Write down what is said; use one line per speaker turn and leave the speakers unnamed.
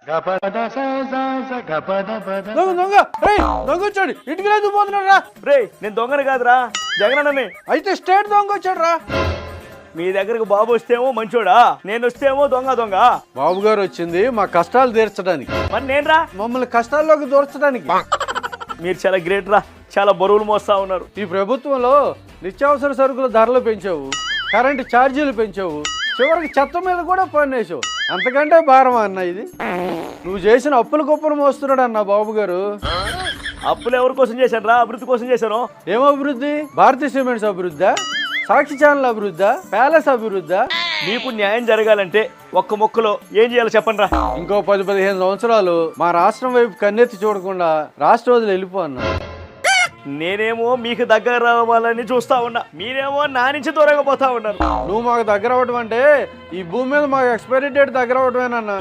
దొంగ దొంగ రేయ్ దొంగ వచ్చాడు ఇంటికి లేదు పోతున్నాడు రా.
రే నేను దొంగని కాదురా జగనన్నని.
అయితే స్టేట్ దొంగ వచ్చాడు రా.
మీ దగ్గరకు బాబు వస్తేమో మంచోడా, నేను వస్తేమో దొంగ దొంగ.
బాబు గారు వచ్చింది మా కష్టాలు తీర్చడానికి,
మరి నేనురా
మమ్మల్ని కష్టాల్లోకి దూర్చడానికి.
మీరు చాలా గ్రేట్ రా, చాలా బరువులు మోస్తా ఉన్నారు.
ఈ ప్రభుత్వంలో నిత్యావసర సరుకుల ధరలు పెంచావు, కరెంటు ఛార్జీలు పెంచావు, చివరికి చెత్త మీద కూడా పన్నేసావు. అంతకంటే భారం అన్న ఇది. నువ్వు చేసిన అప్పుల కుప్పలు మోస్తున్నాడు అన్న బాబు గారు.
అప్పులు ఎవరి కోసం చేశాను రా? అభివృద్ధి కోసం చేశాను.
ఏం అభివృద్ధి? భారతీయ సిమెంట్స్ అభివృద్ధా, సాక్షి ఛానల్ అభివృద్ధా, ప్యాలెస్ అభివృద్ధా?
మీకు న్యాయం జరగాలంటే ఒక్క మొక్కలో ఏం చేయాలో చెప్పండి రా.
ఇంకో 10-15 సంవత్సరాలు మా రాష్ట్రం వైపు కన్నెత్తి చూడకుండా రాష్ట్రం వదిలి వెళ్ళిపో అన్న.
నేనేమో మీకు దగ్గర రావాలని చూస్తా ఉన్నా, మీరేమో నా నుంచి దూరంగా పోతా ఉన్నారు.
నువ్వు మాకు దగ్గర అవ్వటం అంటే ఈ భూమి మీద మాకు ఎక్స్పైరీ డేట్ దగ్గర అవ్వటమేనన్నా.